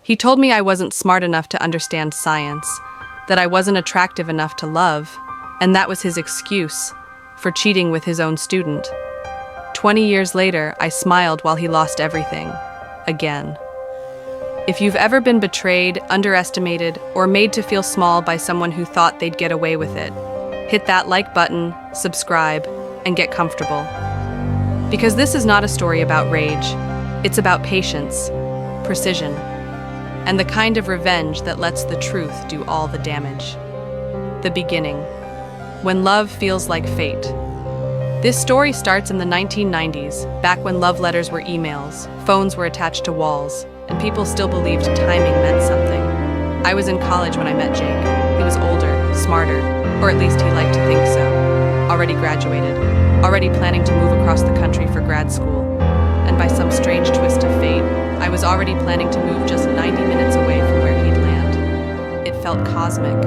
He told me I wasn't smart enough to understand science, that I wasn't attractive enough to love, and that was his excuse for cheating with his own student. 20 years later, I smiled while he lost everything. Again. If you've ever been betrayed, underestimated, or made to feel small by someone who thought they'd get away with it, hit that like button, subscribe, and get comfortable. Because this is not a story about rage. It's about patience, precision, and the kind of revenge that lets the truth do all the damage. The beginning. When love feels like fate. This story starts in the 1990s, back when love letters were emails, phones were attached to walls, and people still believed timing meant something. I was in college when I met Jake. He was older, smarter, or at least he liked to think so. Already graduated, already planning to move across the country for grad school. And by some strange twist of fate, I was already planning to move just 90 minutes away from where he'd land. It felt cosmic,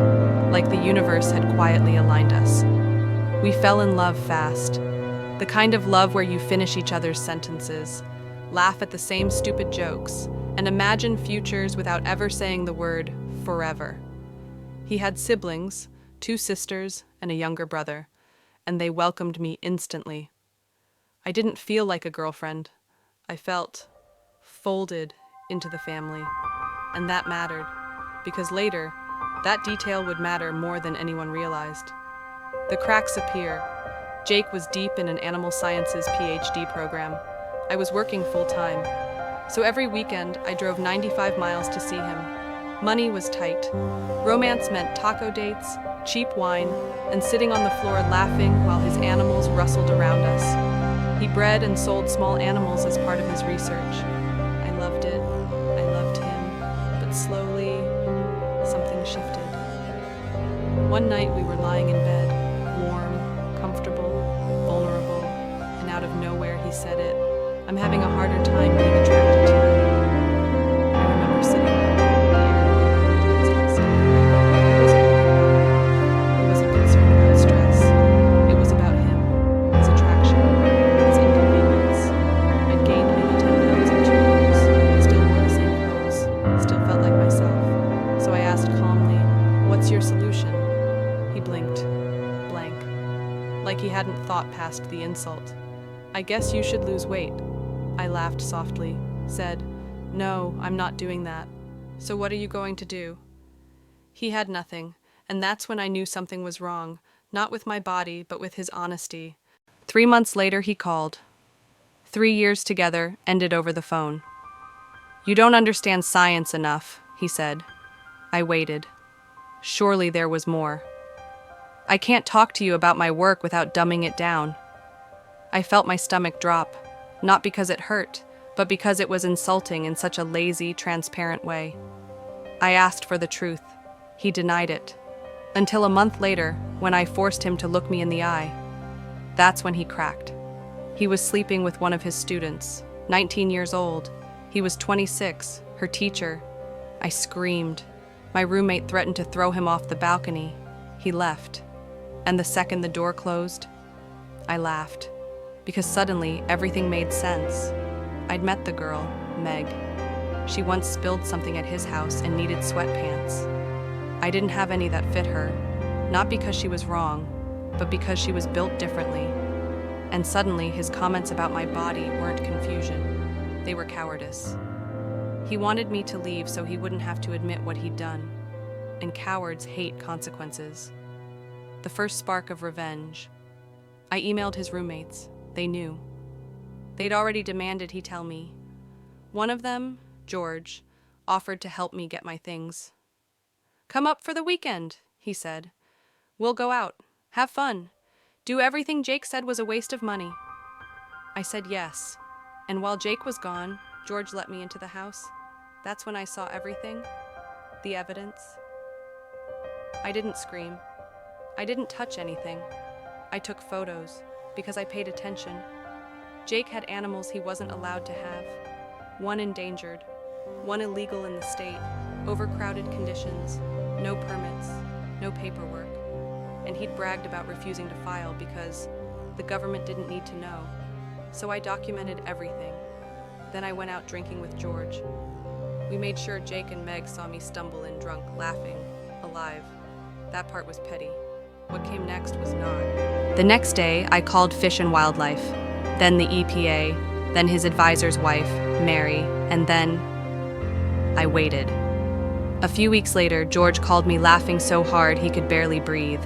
like the universe had quietly aligned us. We fell in love fast. The kind of love where you finish each other's sentences, laugh at the same stupid jokes, and imagine futures without ever saying the word forever. He had siblings, 2 sisters and a younger brother, and they welcomed me instantly. I didn't feel like a girlfriend. I felt folded into the family, and that mattered, because later, that detail would matter more than anyone realized. The cracks appear. Jake was deep in an animal sciences PhD program. I was working full-time, so every weekend I drove 95 miles to see him. Money was tight. Romance meant taco dates, cheap wine, and sitting on the floor laughing while his animals rustled around us. He bred and sold small animals as part of his research. I loved it. I loved him. But slowly, something shifted. One night we were lying in bed, warm, comfortable, vulnerable, and out of nowhere he said it. I'm having a harder time being attracted to you. I remember sitting there, he wasn't concerned about stress. It was about him, his attraction, his inconvenience. I'd gained maybe 10 pounds in 2 years, still wore the same clothes, still felt like myself. So I asked calmly, "What's your solution?" He blinked, blank, like he hadn't thought past the insult. "I guess you should lose weight." I laughed softly, said, "No, I'm not doing that. So what are you going to do?" He had nothing, and that's when I knew something was wrong, not with my body, but with his honesty. 3 months later, he called. 3 years together ended over the phone. "You don't understand science enough," he said. I waited. Surely there was more. "I can't talk to you about my work without dumbing it down." I felt my stomach drop. Not because it hurt, but because it was insulting in such a lazy, transparent way. I asked for the truth. He denied it. Until a month later, when I forced him to look me in the eye. That's when he cracked. He was sleeping with one of his students, 19 years old. He was 26, her teacher. I screamed. My roommate threatened to throw him off the balcony. He left. And the second the door closed, I laughed. Because suddenly, everything made sense. I'd met the girl, Meg. She once spilled something at his house and needed sweatpants. I didn't have any that fit her, not because she was wrong, but because she was built differently. And suddenly, his comments about my body weren't confusion. They were cowardice. He wanted me to leave so he wouldn't have to admit what he'd done. And cowards hate consequences. The first spark of revenge. I emailed his roommates. They knew. They'd already demanded he tell me. One of them, George, offered to help me get my things. "Come up for the weekend," he said. "We'll go out, have fun, do everything Jake said was a waste of money." I said yes, and while Jake was gone, George let me into the house. That's when I saw everything, the evidence. I didn't scream. I didn't touch anything. I took photos. Because I paid attention. Jake had animals he wasn't allowed to have. One endangered, one illegal in the state, overcrowded conditions, no permits, no paperwork. And he'd bragged about refusing to file because, The government didn't need to know. So I documented everything. Then I went out drinking with George. We made sure Jake and Meg saw me stumble in drunk, laughing, alive. That part was petty. What came next was not. The next day, I called Fish and Wildlife, then the EPA, then his advisor's wife, Mary, and then I waited. A few weeks later, George called me laughing so hard he could barely breathe.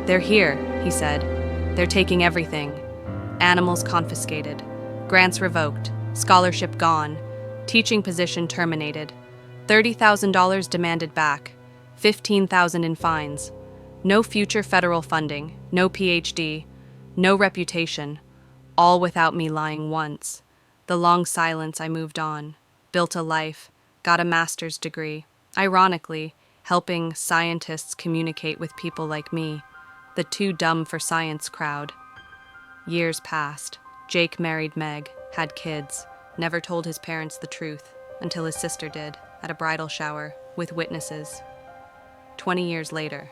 "They're here," he said. "They're taking everything. Animals confiscated, grants revoked, scholarship gone, teaching position terminated, $30,000 demanded back, $15,000 in fines, no future federal funding, no PhD, no reputation, all without me lying once. The long silence, I moved on, built a life, got a master's degree, ironically, helping scientists communicate with people like me, the too dumb for science crowd. Years passed. Jake married Meg, had kids, never told his parents the truth, until his sister did, at a bridal shower, with witnesses. 20 years later,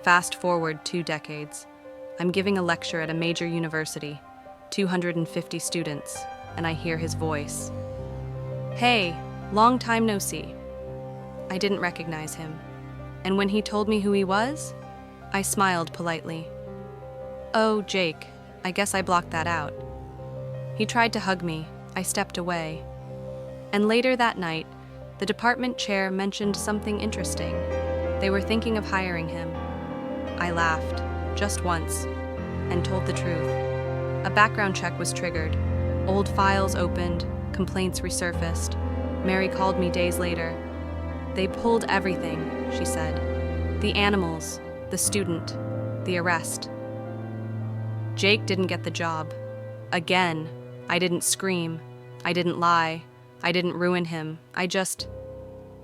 fast forward 2 decades, I'm giving a lecture at a major university, 250 students, and I hear his voice. "Hey, long time no see." I didn't recognize him, and when he told me who he was, I smiled politely. "Oh, Jake, I guess I blocked that out." He tried to hug me. I stepped away. And later that night, the department chair mentioned something interesting. They were thinking of hiring him. I laughed, just once, and told the truth. A background check was triggered. Old files opened, complaints resurfaced. Mary called me days later. "They pulled everything," she said. "The animals, the student, the arrest." Jake didn't get the job. Again, I didn't scream. I didn't lie. I didn't ruin him. I just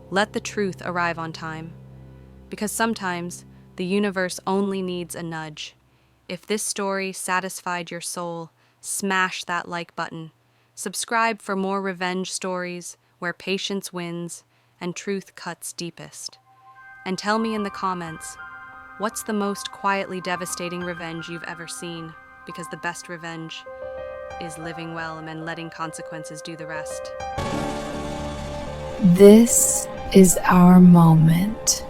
let the truth arrive on time. Because sometimes the universe only needs a nudge. If this story satisfied your soul, smash that like button. Subscribe for more revenge stories where patience wins and truth cuts deepest. And tell me in the comments, what's the most quietly devastating revenge you've ever seen? Because the best revenge is living well and then letting consequences do the rest. This is our moment.